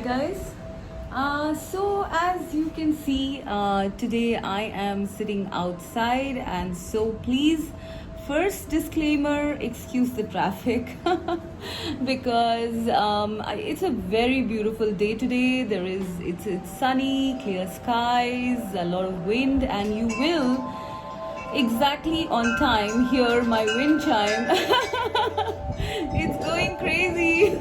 guys. So as you can see, today I am sitting outside, and so please, first disclaimer, excuse the traffic because it's a very beautiful day today. It's sunny, clear skies, a lot of wind, and you will exactly on time hear my wind chime. It's going crazy.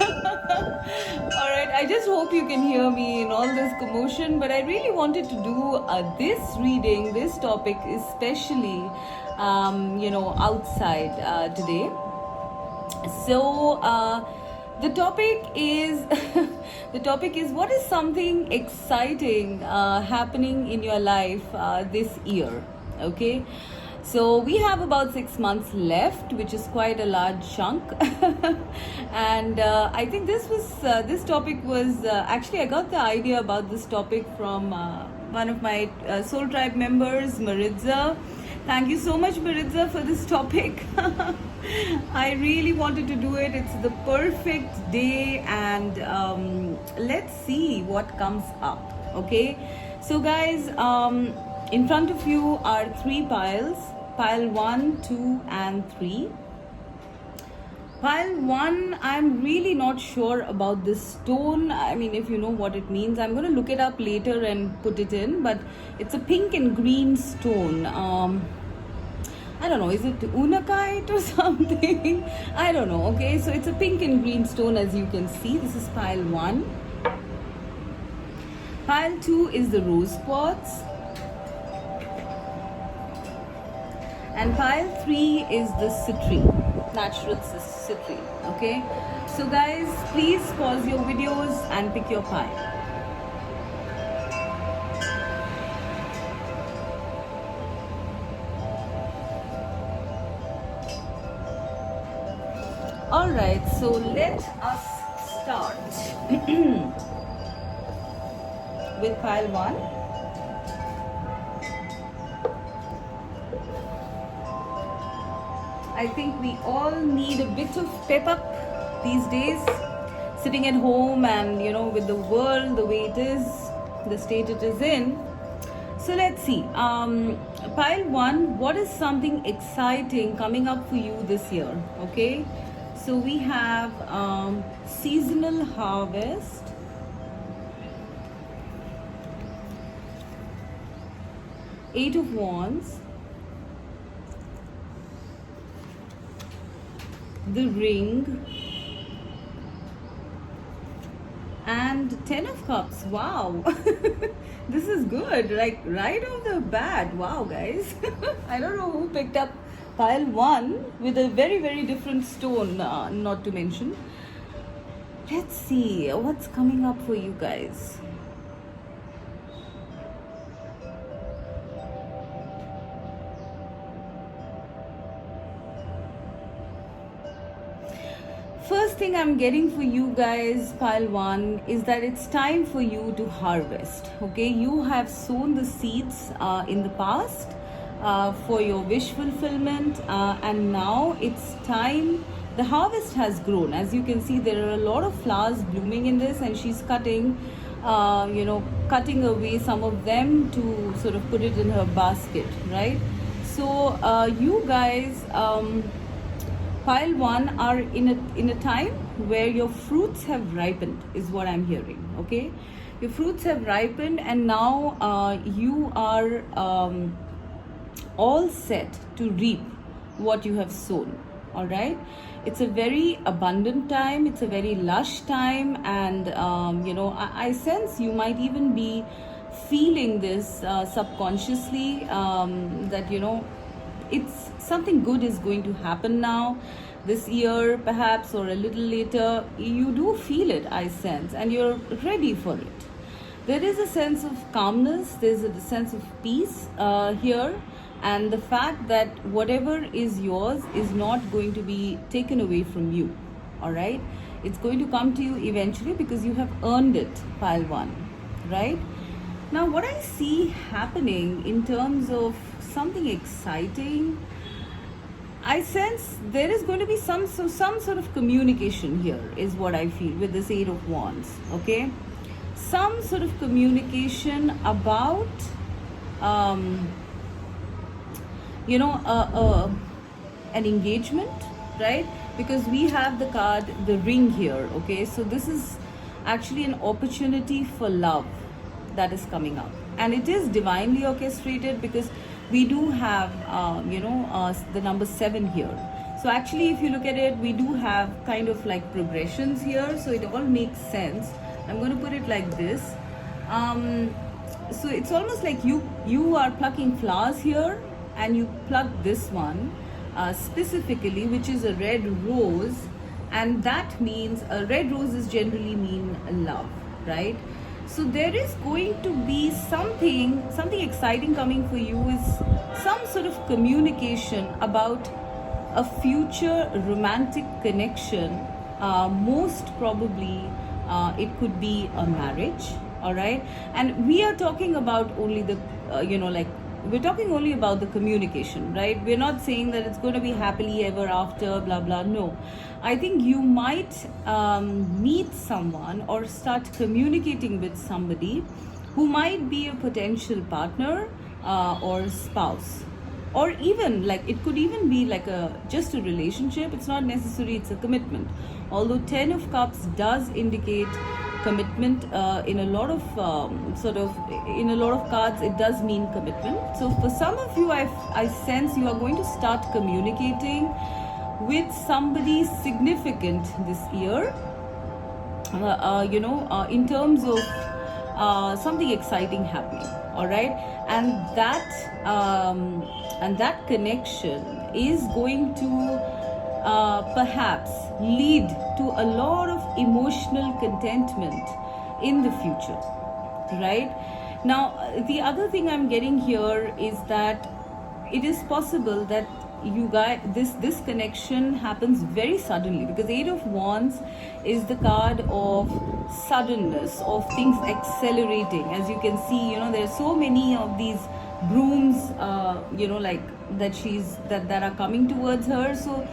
All right, I just hope you can hear me in all this commotion, but I really wanted to do this reading, this topic, especially, outside today. So, the topic is the topic is what is something exciting happening in your life this year? Okay, so we have about 6 months left, which is quite a large chunk. And I think this topic was actually, I got the idea about this topic from one of my Soul Tribe members, Maritza. Thank you so much, Maritza, for this topic. I really wanted to do it. It's the perfect day, and let's see what comes up. Okay, so guys, in front of you are 3 piles: pile 1, 2, and 3. Pile 1, I'm really not sure about this stone. I mean, if you know what it means, I'm going to look it up later and put it in, but it's a pink and green stone. I don't know, is it unakite or something? I don't know. Okay, so it's a pink and green stone, as you can see. This is pile 1. Pile 2 is the rose quartz. And pile 3 is the citrine, natural citrine. Okay, so guys, please pause your videos and pick your pile. All right, so let us start with pile 1. I think we all need a bit of pep up these days, sitting at home and, with the world the way it is, the state it is in. So let's see. Pile 1, what is something exciting coming up for you this year? Okay, so we have seasonal harvest, Eight of Wands, the ring, and 10 of Cups. Wow. This is good, like right off the bat. Wow, guys. I don't know who picked up pile 1 with a very, very different stone, not to mention. Let's see what's coming up for you guys. First thing I'm getting for you guys, pile 1, is that it's time for you to harvest. Okay, you have sown the seeds in the past for your wish fulfillment, and now it's time. The harvest has grown. As you can see, there are a lot of flowers blooming in this, and she's cutting away some of them to sort of put it in her basket, right? So you guys, pile 1, are in a time where your fruits have ripened, is what I'm hearing. Okay, your fruits have ripened, and now you are all set to reap what you have sown. All right, it's a very abundant time, it's a very lush time, and I sense you might even be feeling this subconsciously, that it's something good is going to happen now this year, perhaps, or a little later. You do feel it, I sense, and you're ready for it. There is a sense of calmness, there's a sense of peace here, and the fact that whatever is yours is not going to be taken away from you. All right, it's going to come to you eventually because you have earned it, pile 1, right? Now, what I see happening in terms of something exciting, I sense there is going to be some sort of communication here, is what I feel with this 8 of Wands. Okay, some sort of communication about um, you know an engagement, right? Because we have the card the ring here. Okay, so this is actually an opportunity for love that is coming up, and it is divinely orchestrated because we do have the number 7 here. So actually if you look at it, we do have kind of like progressions here, so it all makes sense. I'm going to put it like this. So it's almost like you are plucking flowers here, and you pluck this one specifically, which is a red rose, and that means red roses generally mean love, right? So there is going to be something exciting coming for you, is some sort of communication about a future romantic connection. Most probably it could be a marriage, all right? And we are talking about only the we're talking only about the communication, right? We're not saying that it's going to be happily ever after, blah blah. No, I think you might meet someone or start communicating with somebody who might be a potential partner or spouse, or even like it could even be like a just a relationship. It's not necessary it's a commitment, although 10 of cups does indicate commitment. In a lot of in a lot of cards it does mean commitment. So for some of you, I sense you are going to start communicating with somebody significant this year, in terms of something exciting happening, all right? And that connection is going to perhaps lead to a lot of emotional contentment in the future, right? Now, the other thing I'm getting here is that it is possible that you guys, this connection happens very suddenly, because 8 of Wands is the card of suddenness, of things accelerating. As you can see, there are so many of these brooms, like that are coming towards her. So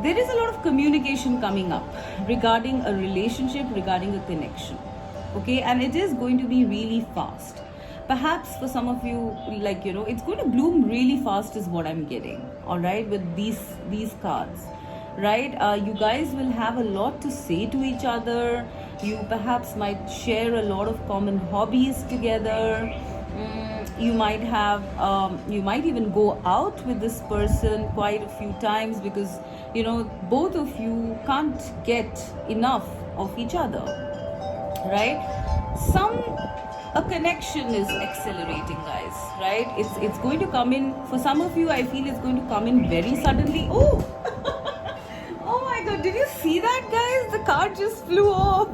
there is a lot of communication coming up regarding a relationship, regarding a connection, okay? And it is going to be really fast. Perhaps for some of you, it's going to bloom really fast is what I'm getting, all right, with these cards, right? You guys will have a lot to say to each other. You perhaps might share a lot of common hobbies together. You might have you might even go out with this person quite a few times, because both of you can't get enough of each other, right? A connection is accelerating, guys, right? It's going to come in. For some of you, I feel it's going to come in very suddenly. Oh oh my god, did you see that, guys? The card just flew off.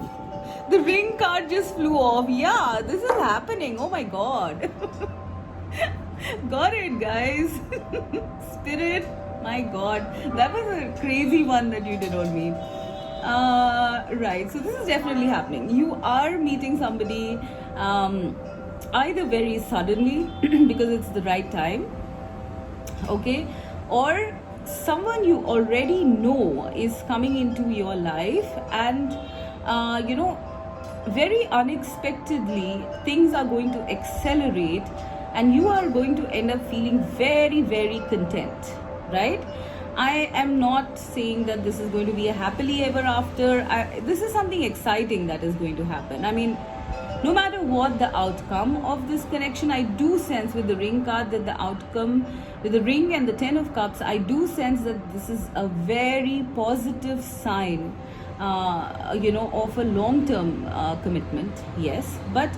The ring card just flew off. Yeah, this is happening. Oh my god. Got it, guys. Spirit, my god, that was a crazy one that you did on me. Right, so this is definitely happening. You are meeting somebody either very suddenly because it's the right time, okay, or someone you already know is coming into your life, and very unexpectedly things are going to accelerate, and you are going to end up feeling very, very content, right? I am not saying that this is going to be a happily ever after. This is something exciting that is going to happen. I mean, no matter what the outcome of this connection, I do sense with the ring card that the outcome, with the ring and the 10 of cups, I do sense that this is a very positive sign, of a long-term commitment, yes. But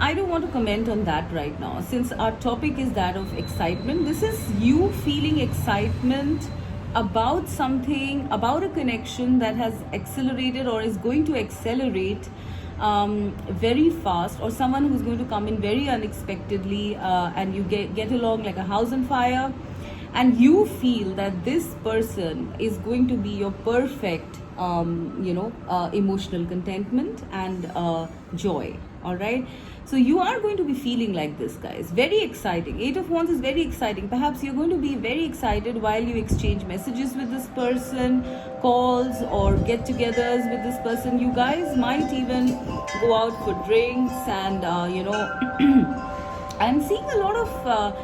I don't want to comment on that right now, since our topic is that of excitement. This is you feeling excitement about something, about a connection that has accelerated or is going to accelerate very fast, or someone who's going to come in very unexpectedly, and you get along like a house on fire, and you feel that this person is going to be your perfect emotional contentment and joy, all right? So you are going to be feeling like this, guys. Very exciting. Eight of Wands is very exciting. Perhaps you're going to be very excited while you exchange messages with this person, calls or get-togethers with this person. You guys might even go out for drinks and I'm seeing a lot of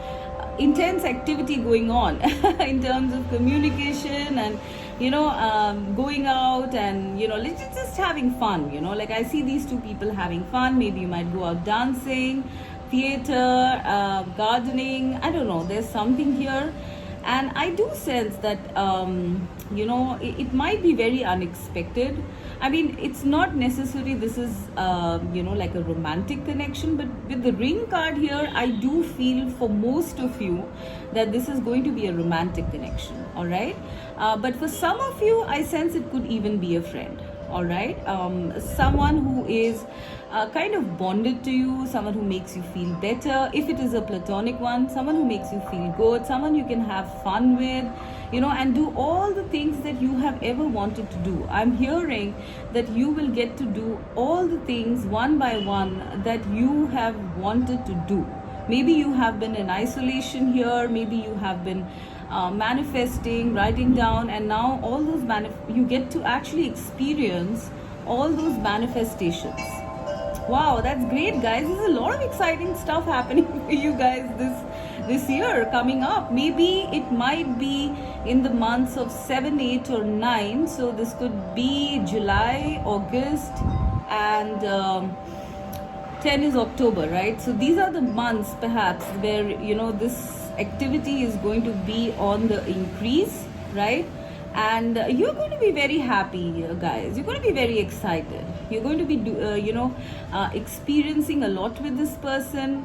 intense activity going on in terms of communication and going out and just having fun. Like I see these two people having fun. Maybe you might go out dancing, theater, gardening. I don't know, there's something here. And I do sense that it might be very unexpected. I mean, it's not necessary this is like a romantic connection, but with the ring card here, I do feel for most of you that this is going to be a romantic connection, all right? But for some of you, I sense it could even be a friend, all right? Someone who is kind of bonded to you, someone who makes you feel better. If it is a platonic one, someone who makes you feel good, someone you can have fun with, and do all the things that you have ever wanted to do. I'm hearing that you will get to do all the things one by one that you have wanted to do. Maybe you have been in isolation here, maybe you have been manifesting, writing down, and now all those you get to actually experience all those manifestations. Wow, that's great, guys. There's a lot of exciting stuff happening for you guys this year coming up. Maybe it might be in the months of 7, 8 or 9. So this could be July, August, and 10 is October, right? So these are the months perhaps where this activity is going to be on the increase, right? And you're going to be very happy, guys. You're going to be very excited. You're going to be experiencing a lot with this person.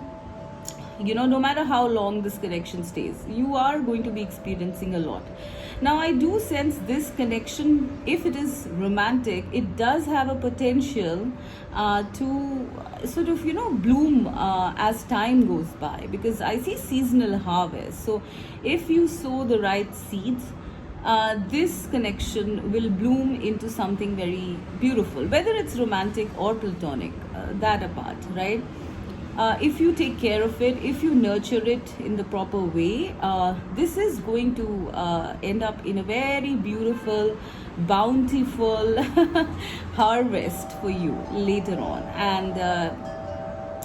No matter how long this connection stays, you are going to be experiencing a lot. Now I do sense this connection, if it is romantic, it does have a potential to sort of bloom as time goes by, because I see seasonal harvest. So if you sow the right seeds, this connection will bloom into something very beautiful, whether it's romantic or platonic, that apart, right? If you take care of it, if you nurture it in the proper way, this is going to end up in a very beautiful, bountiful harvest for you later on. And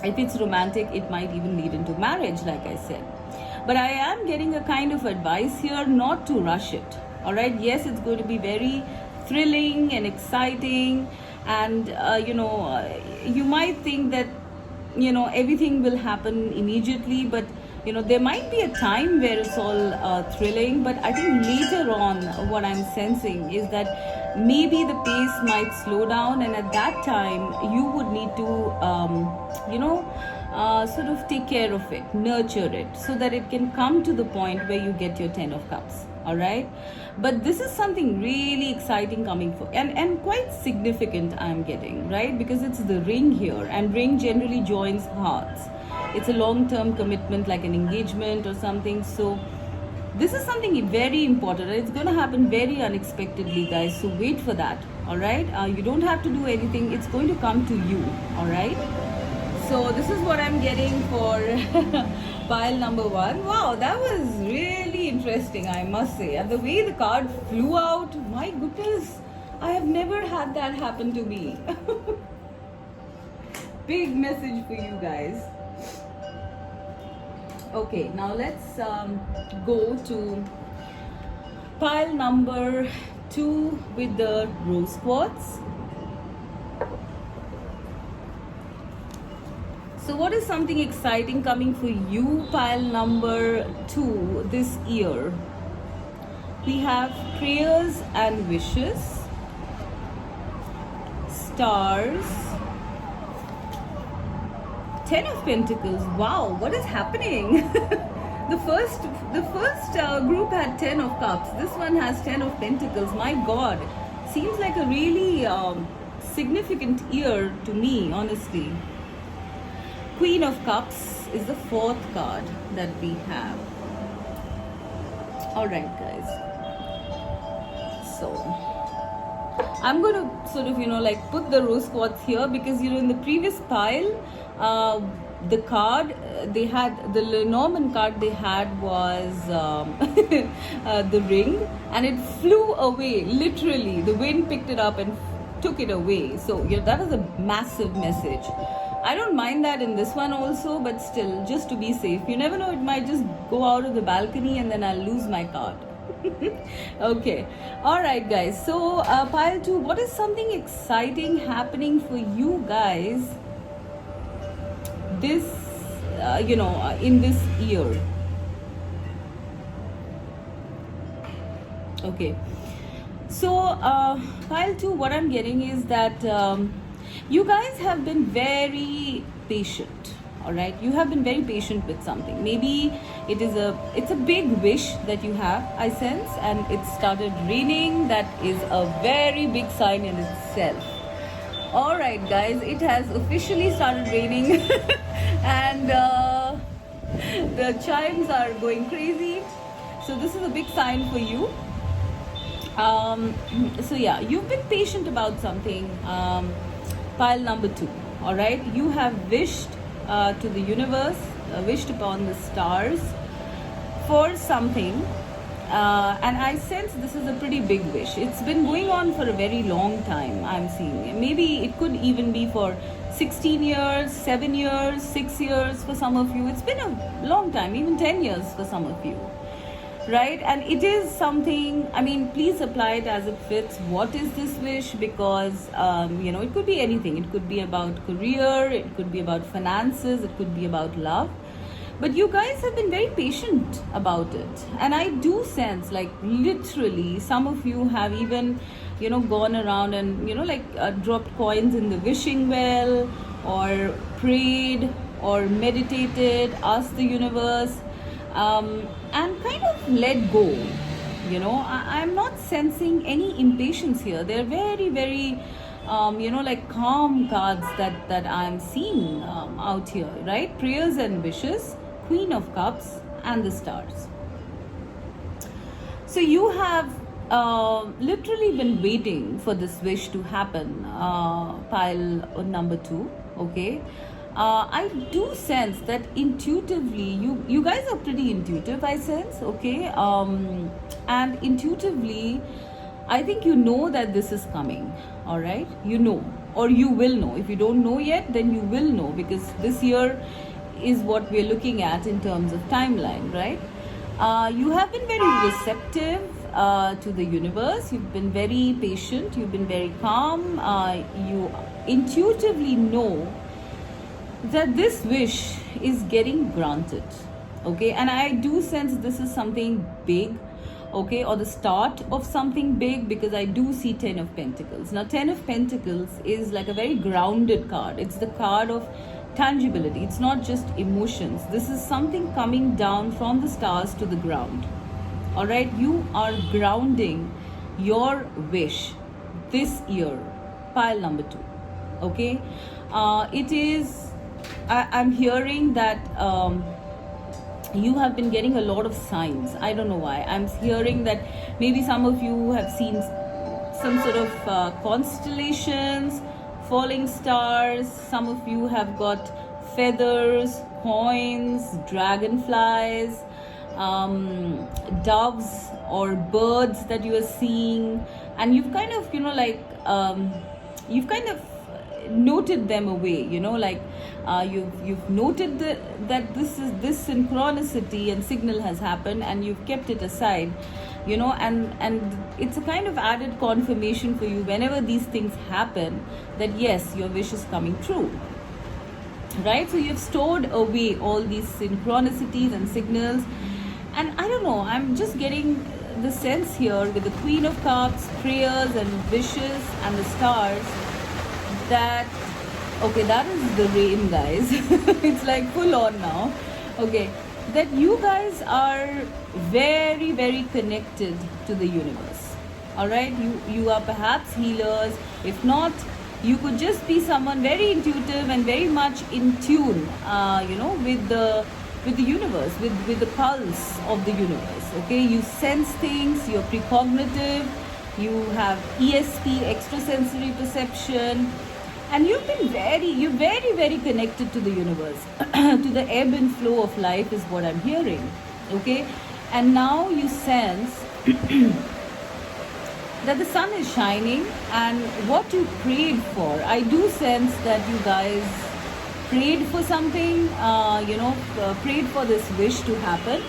if it's romantic, it might even lead into marriage, like I said. But I am getting a kind of advice here not to rush it. All right, yes, it's going to be very thrilling and exciting, and you might think that everything will happen immediately, but there might be a time where it's all thrilling. But I think later on, what I'm sensing is that maybe the pace might slow down, and at that time you would need to sort of take care of it, nurture it, so that it can come to the point where you get your 10 of Cups. All right, but this is something really exciting coming for, and quite significant, I'm getting, right? Because it's the ring here, and ring generally joins hearts. It's a long-term commitment, like an engagement or something. So this is something very important. It's going to happen very unexpectedly, guys, so wait for that. All right, you don't have to do anything. It's going to come to you. All right, so this is what I'm getting for pile number 1. Wow, that was really interesting, I must say. And the way the card flew out, my goodness, I have never had that happen to me. Big message for you guys. Okay, now let's go to pile number 2 with the rose quartz. So what is something exciting coming for you, pile number 2, this year? We have prayers and wishes, stars, 10 of Pentacles. Wow, what is happening? The first group had 10 of Cups. This one has 10 of Pentacles. My God, seems like a really significant year to me, honestly. Queen of Cups is the 4th card that we have. All right, guys. So I'm going to sort of, like put the rose quartz here because, in the previous pile, the card they had, the Lenormand card they had was the ring, and it flew away, literally. The wind picked it up and took it away. So, that was a massive message. I don't mind that in this one also, but still, just to be safe. You never know, it might just go out of the balcony and then I'll lose my card. Okay, all right guys, so pile 2, what is something exciting happening for you guys this in this year? Okay, so pile 2, what I'm getting is that you guys have been very patient. All right, you have been very patient with something. Maybe it's a big wish that you have, I sense, and it started raining. That is a very big sign in itself. All right guys, it has officially started raining and the chimes are going crazy, so this is a big sign for you. So yeah, you've been patient about something. Pile number 2. All right, you have wished to the universe, wished upon the stars for something, and I sense this is a pretty big wish. It's been going on for a very long time, I'm seeing. Maybe it could even be for 16 years, 7 years, 6 years for some of you. It's been a long time, even 10 years for some of you. Right, and it is something, I mean, please apply it as it fits. What is this wish? Because it could be anything. It could be about career, it could be about finances, it could be about love, but you guys have been very patient about it. And I do sense, like, literally some of you have even gone around and dropped coins in the wishing well, or prayed, or meditated, asked the universe, and kind of let go. I'm not sensing any impatience here. They're very, very calm cards that I'm seeing out here, right? Prayers and wishes, Queen of Cups, and the stars. So you have literally been waiting for this wish to happen, pile number 2. Okay, I do sense that intuitively you guys are pretty intuitive, I sense. Okay, and intuitively I think that this is coming. All right, or you will know. If you don't know yet, then you will know, because this year is what we're looking at in terms of timeline, right? You have been very receptive to the universe. You've been very patient, you've been very calm. You intuitively know that this wish is getting granted. Okay, and I do sense this is something big, okay, or the start of something big, because I do see 10 of Pentacles. Now 10 of Pentacles is like a very grounded card. It's the card of tangibility. It's not just emotions. This is something coming down from the stars to the ground. All right, you are grounding your wish this year, pile number 2. Okay, it is, I'm hearing that you have been getting a lot of signs. I don't know why. I'm hearing that maybe some of you have seen some sort of constellations, falling stars. Some of you have got feathers, coins, dragonflies, doves or birds that you are seeing, and you've kind of you've kind of noted them away, you've noted that this synchronicity and signal has happened, and you've kept it aside, and it's a kind of added confirmation for you whenever these things happen, that yes, your wish is coming true, right? So you've stored away all these synchronicities and signals. And I don't know, I'm just getting the sense here with the Queen of Cups, prayers and wishes, and the stars, that okay, that is the rain, guys. It's like full on now. Okay, that you guys are very, very connected to the universe. All right, you are perhaps healers. If not, you could just be someone very intuitive and very much in tune, with the universe, with the pulse of the universe. Okay, you sense things, you're precognitive, You have ESP, extrasensory perception, and you're very, very connected to the universe, to the ebb and flow of life is what I'm hearing. Okay, and now you sense that the sun is shining and what you prayed for. I do sense that you guys prayed for something, prayed for this wish to happen,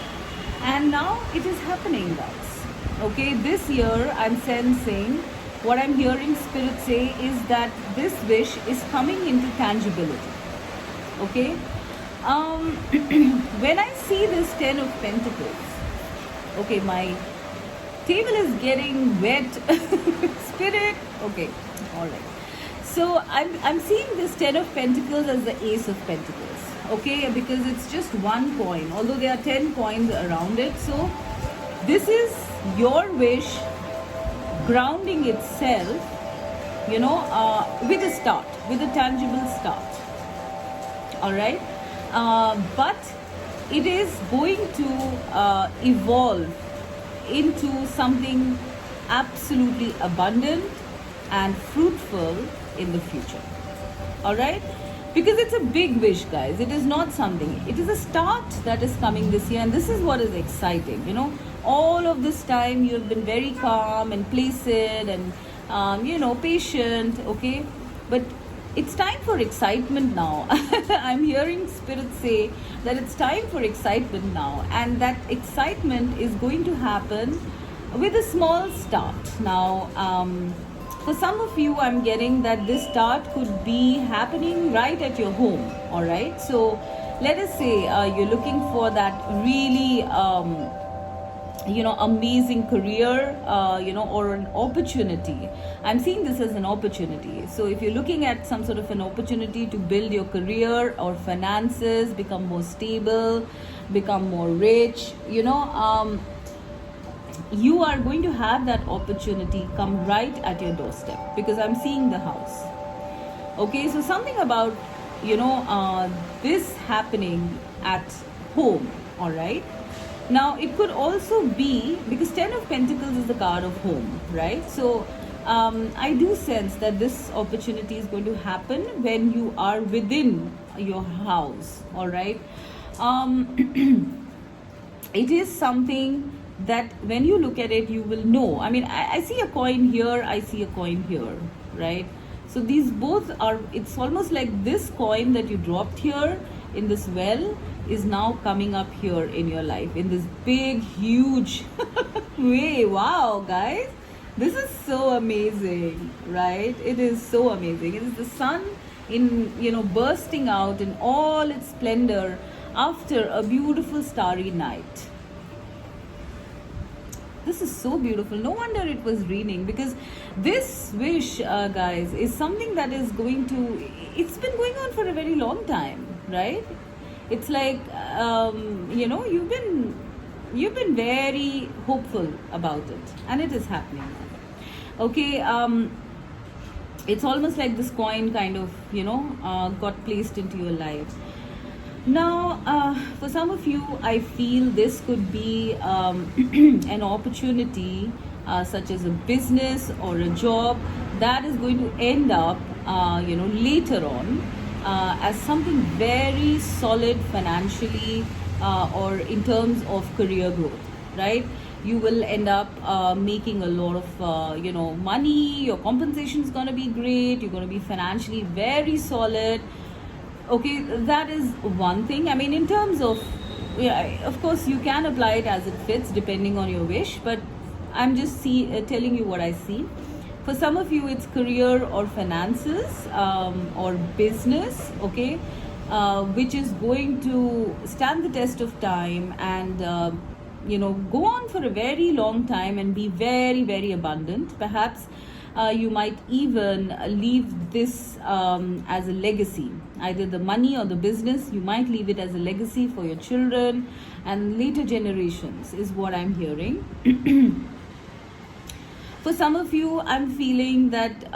and now it is happening, guys. Okay, this year I'm sensing, what I'm hearing spirit say is that this wish is coming into tangibility. Okay, when I see this 10 of Pentacles, okay, my table is getting wet. Spirit, okay, all right. So I'm seeing this 10 of Pentacles as the Ace of Pentacles, okay, because it's just one coin, although there are 10 coins around it. So this is your wish grounding itself, with a start, with a tangible start. All right, but it is going to evolve into something absolutely abundant and fruitful in the future. All right, because it's a big wish, guys. It is not something, it is a start that is coming this year, and this is what is exciting. All of this time you have been very calm and placid and patient, okay, but it's time for excitement now. I'm hearing spirit say that it's time for excitement now, and that excitement is going to happen with a small start. Now, for some of you, I'm getting that this start could be happening right at your home. All right, so let us say you're looking for that really amazing career, or an opportunity. I'm seeing this as an opportunity. So if you're looking at some sort of an opportunity to build your career or finances, become more stable, become more rich, you are going to have that opportunity come right at your doorstep, because I'm seeing the house. Okay, so something about this happening at home. All right, now it could also be because 10 of Pentacles is the card of home, right? So I do sense that this opportunity is going to happen when you are within your house. All right, it is something that when you look at it, you will know. I mean, I see a coin here, I see a coin here, right? So these both are, it's almost like this coin that you dropped here in this well is now coming up here in your life in this big, huge way. Wow, guys, this is so amazing, right? It is so amazing. It is the sun bursting out in all its splendor after a beautiful starry night. This is so beautiful. No wonder it was raining, because this wish, guys, is something that is going to, it's been going on for a very long time, right? It's like you've been very hopeful about it, and it is happening now. Okay, it's almost like this coin kind of got placed into your life. Now, for some of you, I feel this could be an opportunity, such as a business or a job that is going to end up, later on, as something very solid financially, or in terms of career growth, right? You will end up making a lot of, money. Your compensation is going to be great. You're going to be financially very solid. Okay, that is one thing. I mean, in terms of, of course, you can apply it as it fits depending on your wish, but I'm just telling you what I see. For some of you, it's career or finances, or business, okay, which is going to stand the test of time and, go on for a very long time and be very, very abundant. Perhaps you might even leave this as a legacy. Either the money or the business, you might leave it as a legacy for your children and later generations, is what I'm hearing. For some of you, I'm feeling that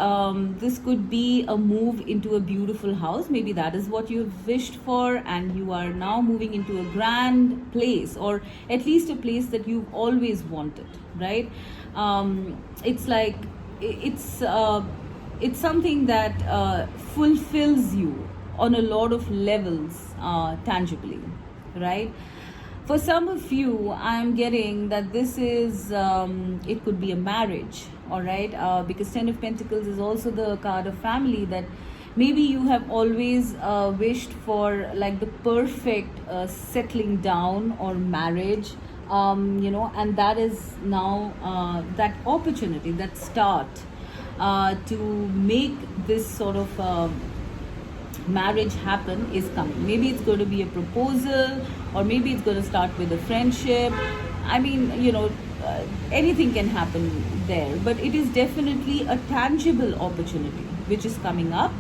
this could be a move into a beautiful house. Maybe that is what you've wished for, and you are now moving into a grand place, or at least a place that you've always wanted, right? It's like it's something that fulfills you on a lot of levels, tangibly, right? For some of you, I'm getting that this is, it could be a marriage, all right? Because Ten of Pentacles is also the card of family, that maybe you have always wished for like the perfect settling down or marriage, and that is now that opportunity, that start to make this sort of marriage happen is coming. Maybe it's going to be a proposal, or maybe it's going to start with a friendship. I mean, anything can happen there, but it is definitely a tangible opportunity which is coming up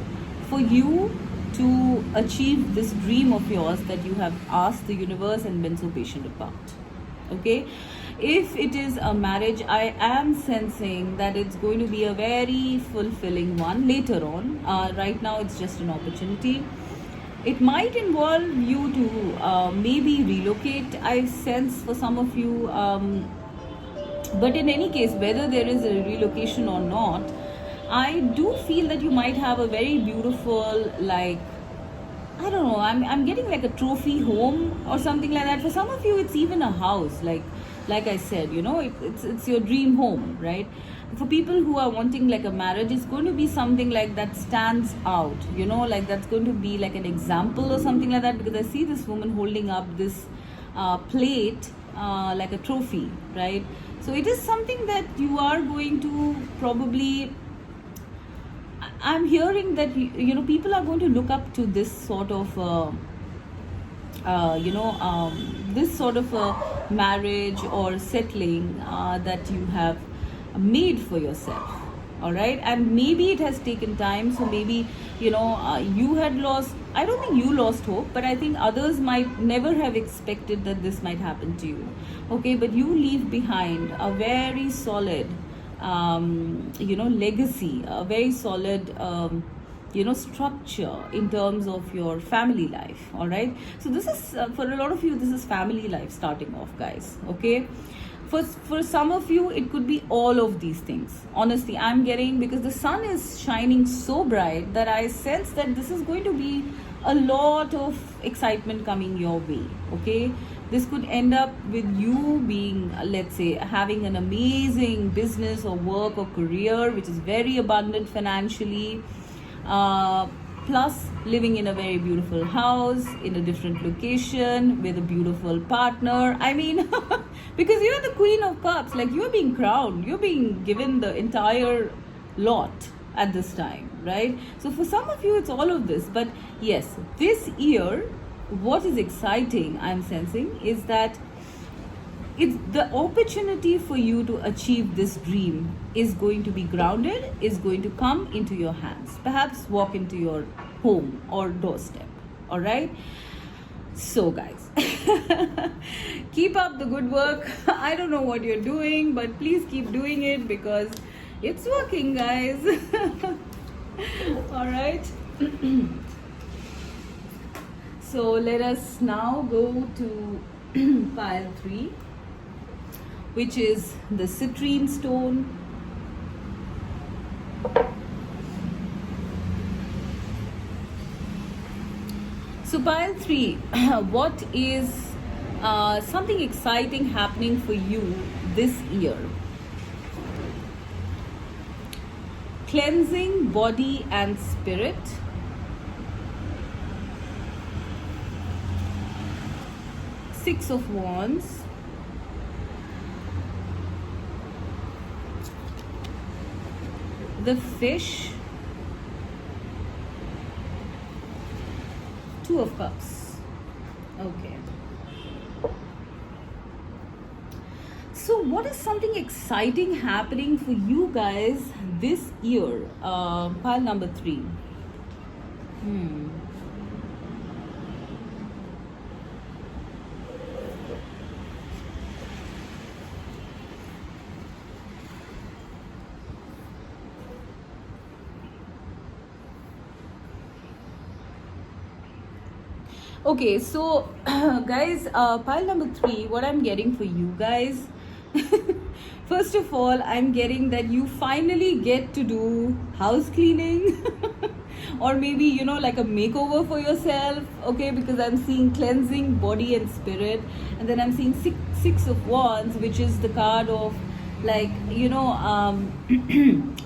for you to achieve this dream of yours that you have asked the universe and been so patient about. Okay, if it is a marriage, I am sensing that it's going to be a very fulfilling one later on. Right now it's just an opportunity. It might involve you to maybe relocate, I sense, for some of you, but in any case, whether there is a relocation or not, I do feel that you might have a very beautiful, like, I don't know, I'm getting like a trophy home or something like that. For some of you, it's even a house, like I said, it's your dream home, right? For people who are wanting like a marriage, it's going to be something like that stands out, like that's going to be like an example or something like that, because I see this woman holding up this plate like a trophy, right? So it is something that you are going to probably, I'm hearing that people are going to look up to this sort of this sort of a marriage or settling that you have made for yourself, all right? And maybe it has taken time, so maybe you had lost, I don't think you lost hope, but I think others might never have expected that this might happen to you. Okay, but you leave behind a very solid legacy, a very solid structure in terms of your family life, all right? So this is for a lot of you, this is family life starting off, guys. Okay, for some of you, it could be all of these things. Honestly, I'm getting, because the sun is shining so bright, that I sense that this is going to be a lot of excitement coming your way. Okay, this could end up with you being, let's say, having an amazing business or work or career which is very abundant financially, plus living in a very beautiful house in a different location with a beautiful partner. I mean, because you're the Queen of Cups, like you're being crowned, you're being given the entire lot at this time, right? So for some of you, it's all of this. But yes, this year, what is exciting, I'm sensing, is that it's the opportunity for you to achieve this dream is going to be grounded, is going to come into your hands, perhaps walk into your home or doorstep. All right, so guys, keep up the good work. I don't know what you're doing, but please keep doing it, because it's working, guys. All right. So let us now go to pile 3, which is the citrine stone. So pile 3, what is something exciting happening for you this year? Cleansing body and spirit. Six of Wands. The Fish. Two of Cups. Okay. So what is something exciting happening for you guys this year? Pile number 3. Okay, so guys, pile number three, what I'm getting for you guys. First of all, I'm getting that you finally get to do house cleaning or maybe, like a makeover for yourself, okay? Because I'm seeing cleansing body and spirit, and then I'm seeing six of wands, which is the card of like,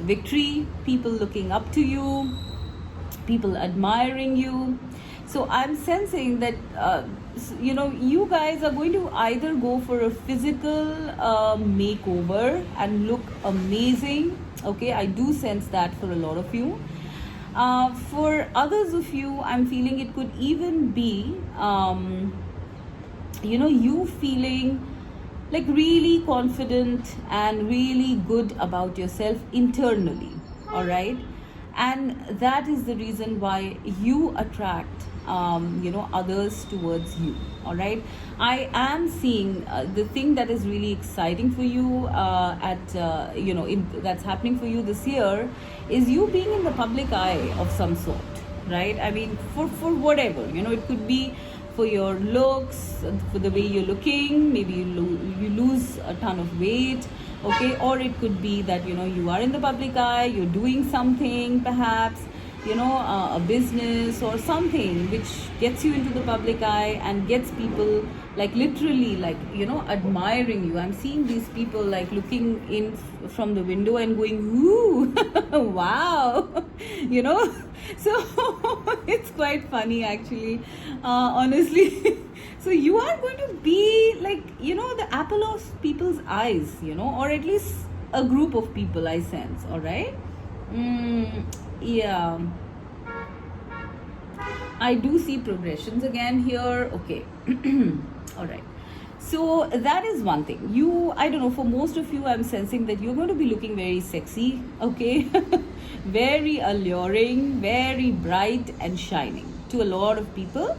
victory, people looking up to you, people admiring you. So I'm sensing that you guys are going to either go for a physical makeover and look amazing. Okay, I do sense that for a lot of you. For others of you, I'm feeling it could even be you feeling like really confident and really good about yourself internally, all right? And that is the reason why you attract others towards you, all right? I am seeing the thing that is really exciting for you that's happening for you this year is you being in the public eye of some sort, right? I mean, for whatever, it could be for your looks, for the way you're looking, maybe you lose a ton of weight, okay? Or it could be that you are in the public eye, you're doing something, perhaps a business or something which gets you into the public eye and gets people like literally like admiring you. I'm seeing these people like looking in from the window and going, ooh, wow, you know. So it's quite funny actually, honestly. So you are going to be like the apple of people's eyes, or at least a group of people, I sense. All right. Yeah, I do see progressions again here. Okay. All right. So that is one thing. I don't know, for most of you, I'm sensing that you're going to be looking very sexy, okay? Very alluring, very bright and shining to a lot of people.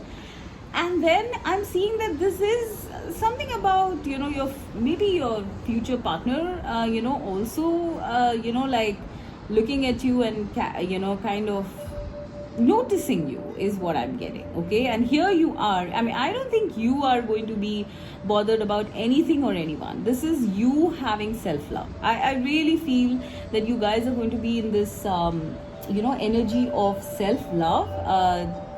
And then I'm seeing that this is something about, maybe your future partner, also, like looking at you and, kind of noticing you is what I'm getting, okay? And here you are. I mean, I don't think you are going to be bothered about anything or anyone. This is you having self-love. I really feel that you guys are going to be in this energy of self-love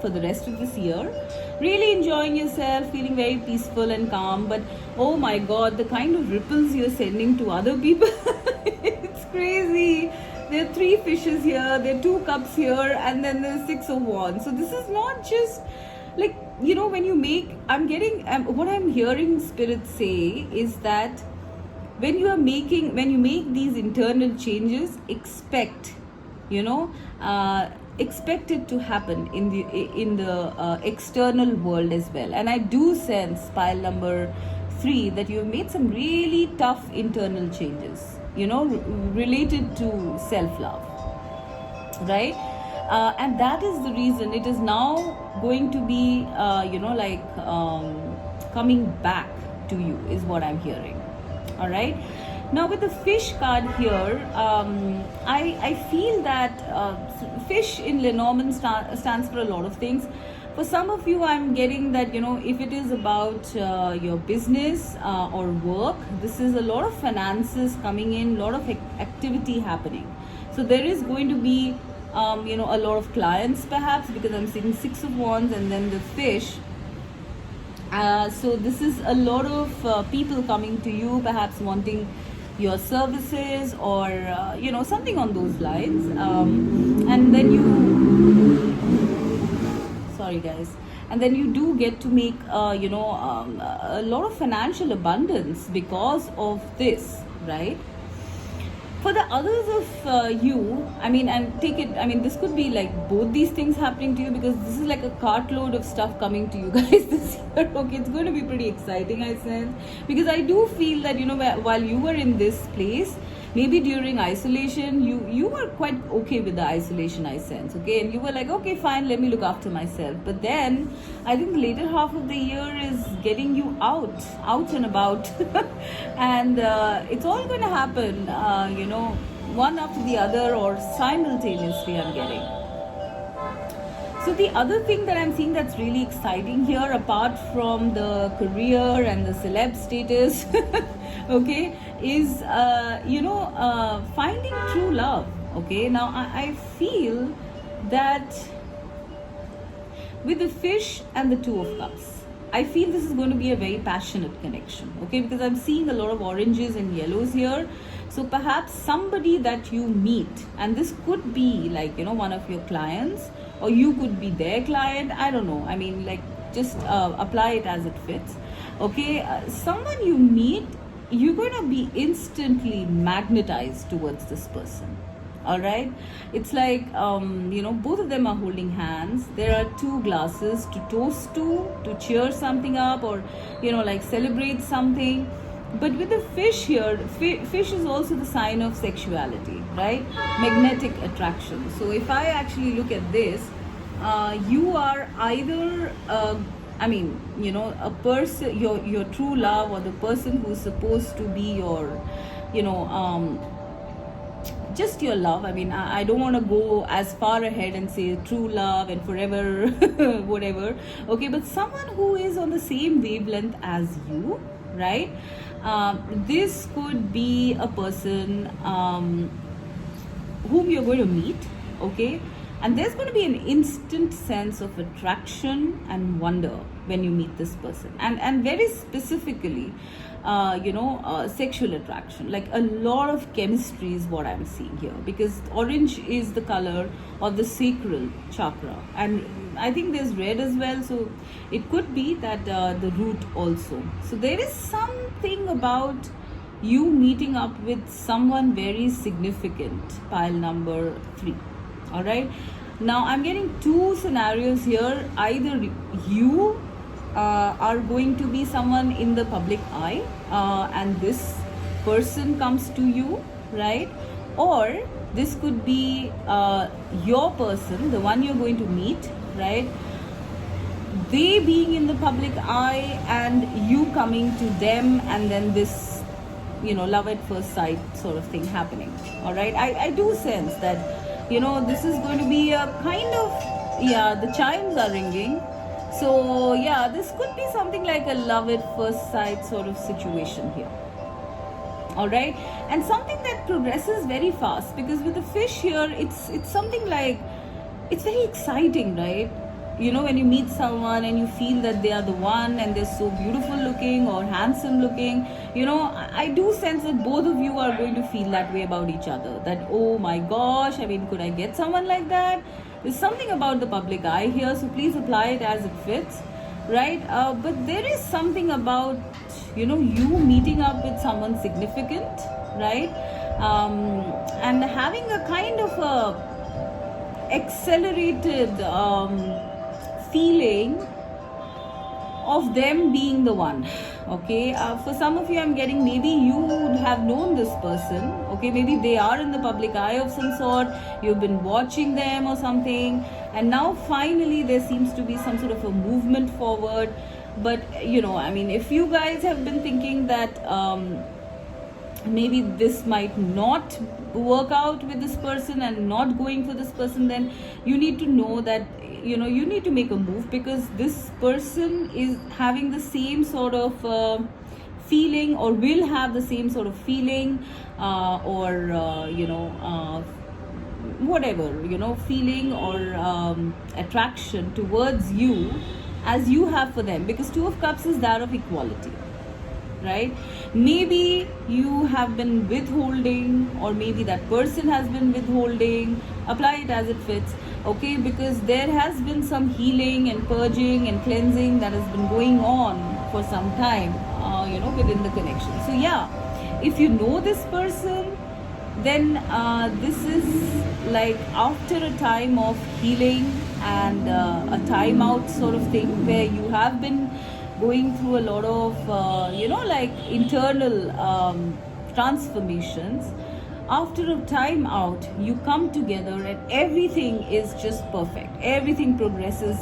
for the rest of this year, really enjoying yourself, feeling very peaceful and calm. But oh my god, the kind of ripples you're sending to other people, it's crazy. There are 3 fishes here, there are 2 cups here, and then there's 6 of wands. So this is not just like, when you make, what I'm hearing spirit say is that when you make these internal changes, expect it to happen in the external world as well. And I do sense, pile number 3, that you've made some really tough internal changes, related to self-love, right? And that is the reason it is now going to be coming back to you, is what I'm hearing. All right. Now with the fish card here, I feel that fish in Lenormand stands for a lot of things. For some of you, I'm getting that, if it is about your business or work, this is a lot of finances coming in, a lot of activity happening. So there is going to be, a lot of clients perhaps, because I'm seeing 6 of wands and then the fish. So this is a lot of people coming to you, perhaps wanting your services or, something on those lines. And then sorry guys, and then you do get to make a lot of financial abundance because of this, right? For the others of you, I mean, and take it, I mean, this could be like both these things happening to you, because this is like a cartload of stuff coming to you guys this year. Okay, it's going to be pretty exciting, I sense, because I do feel that, while you were in this place, maybe during isolation, you were quite okay with the isolation, I sense, okay? And you were like, okay, fine, let me look after myself. But then, I think the later half of the year is getting you out and about. And it's all going to happen, one after the other or simultaneously, I'm getting. So the other thing that I'm seeing that's really exciting here, apart from the career and the celeb status, okay, is finding true love. Okay, now I feel that with the fish and the two of cups, I feel this is going to be a very passionate connection. Okay, because I'm seeing a lot of oranges and yellows here. So perhaps somebody that you meet, and this could be like, one of your clients, or you could be their client. I don't know. I mean, like, just apply it as it fits. Okay, someone you meet, you're going to be instantly magnetized towards this person. All right, it's like both of them are holding hands. There are two glasses to toast to cheer something up, or like celebrate something. But with the fish here, fish is also the sign of sexuality, right? Magnetic attraction. So if I actually look at this, you are either a person, your true love, or the person who's supposed to be your just your love. I mean, I don't want to go as far ahead and say true love and forever whatever. Okay, but someone who is on the same wavelength as you, right? This could be a person whom you're going to meet. Okay, and there's going to be an instant sense of attraction and wonder when you meet this person, and very specifically sexual attraction. Like, a lot of chemistry is what I'm seeing here, because orange is the color of the sacral chakra, and I think there's red as well, so it could be that the root also. So there is something about you meeting up with someone very significant, pile number 3. All right, now I'm getting two scenarios here. Either you are going to be someone in the public eye, and this person comes to you, right? Or this could be your person, the one you're going to meet, right? They being in the public eye and you coming to them, and then this love at first sight sort of thing happening. All right, I do sense that this is going to be a kind of, the chimes are ringing. So yeah, this could be something like a love at first sight sort of situation here. All right, and something that progresses very fast, because with the fish here, it's something like, it's very exciting, right? When you meet someone and you feel that they are the one, and they're so beautiful looking or handsome looking, I do sense that both of you are going to feel that way about each other, that, oh my gosh, I mean, could I get someone like that? There's something about the public eye here, so please apply it as it fits, right? But there is something about you meeting up with someone significant, right? And having a kind of a accelerated feeling of them being the one. Okay, for some of you, I'm getting, maybe you would have known this person. Okay, maybe they are in the public eye of some sort, you've been watching them or something, and now finally there seems to be some sort of a movement forward. But I mean, if you guys have been thinking that maybe this might not work out with this person and not going for this person, then you need to know that you need to make a move, because this person is having the same sort of feeling, or will have the same sort of feeling, whatever, feeling or attraction towards you as you have for them, because Two of Cups is that of equality, right? Maybe you have been withholding, or maybe that person has been withholding. Apply it as it fits. Okay, because there has been some healing and purging and cleansing that has been going on for some time, within the connection. So yeah, if you know this person, then this is like after a time of healing and a timeout sort of thing, where you have been going through a lot of internal transformations. After a time out, you come together and everything is just perfect. Everything progresses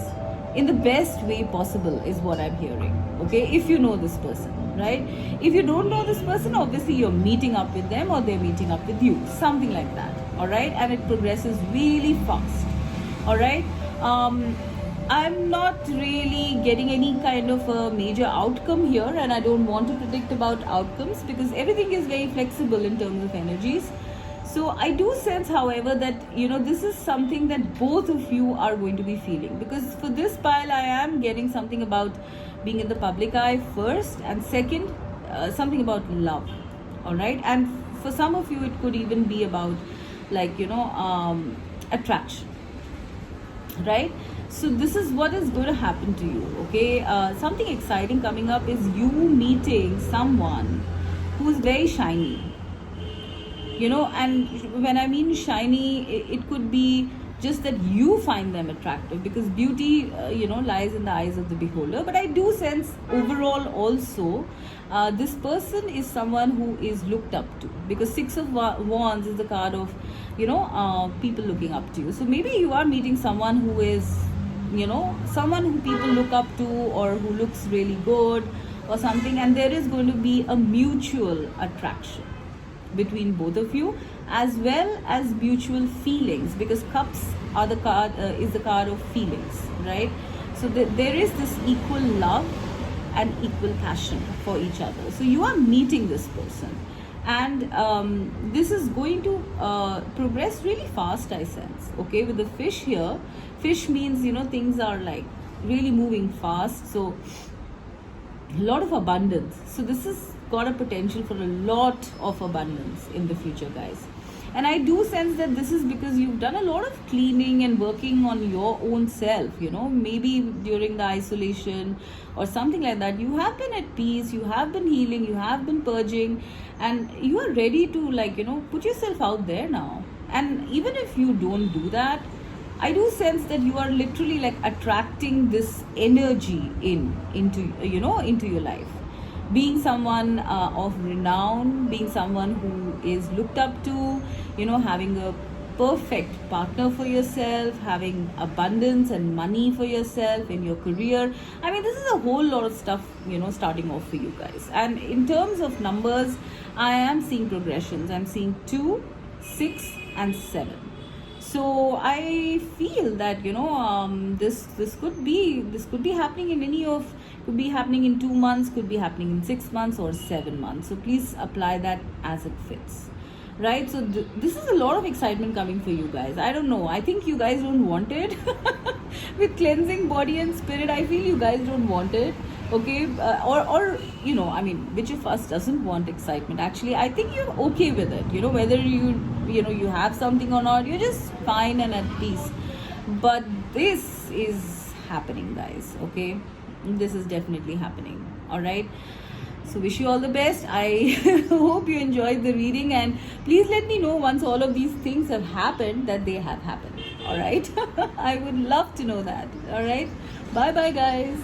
in the best way possible, is what I'm hearing. Okay, if you know this person, right? If you don't know this person, obviously you're meeting up with them, or they're meeting up with you, something like that. All right, and it progresses really fast. All right. um, I'm not really getting any kind of a major outcome here, and I don't want to predict about outcomes because everything is very flexible in terms of energies. So I do sense, however, that this is something that both of you are going to be feeling, because for this pile I am getting something about being in the public eye first, and second, something about love. All right, and for some of you it could even be about like attraction, right? So this is what is going to happen to you. Okay, something exciting coming up is you meeting someone who is very shiny, and when I mean shiny, it could be just that you find them attractive, because beauty lies in the eyes of the beholder. But I do sense overall also, this person is someone who is looked up to, because Six of Wands is the card of people looking up to you. So maybe you are meeting someone who is someone who people look up to, or who looks really good or something, and there is going to be a mutual attraction between both of you, as well as mutual feelings, because cups are the card is the card of feelings, right? So there is this equal love and equal passion for each other. So you are meeting this person, and this is going to progress really fast, I sense. Okay, with the fish here, fish means things are like really moving fast, so a lot of abundance. So this has got a potential for a lot of abundance in the future, guys. And I do sense that this is because you've done a lot of cleaning and working on your own self, maybe during the isolation or something like that. You have been at peace, you have been healing, you have been purging, and you are ready to put yourself out there now. And even if you don't do that, I do sense that you are literally like attracting this energy into your life. Being someone of renown, being someone who is looked up to, having a perfect partner for yourself, having abundance and money for yourself in your career. I mean, this is a whole lot of stuff, starting off for you guys. And in terms of numbers, I am seeing progressions. I'm seeing 2, 6, and 7. So I feel that this could be happening in could be happening in 2 months, could be happening in 6 months or 7 months. So please apply that as it fits, right? So this is a lot of excitement coming for you guys. I don't know, I think you guys don't want it. With cleansing body and spirit, I feel you guys don't want it. Okay, or I mean, which of us doesn't want excitement? Actually, I think you're okay with it, whether you have something or not, you're just fine and at peace. But this is happening, guys. Okay, this is definitely happening. All right, so wish you all the best. I hope you enjoyed the reading, and please let me know once all of these things have happened, that they have happened. All right. I would love to know that. All right, bye bye, guys.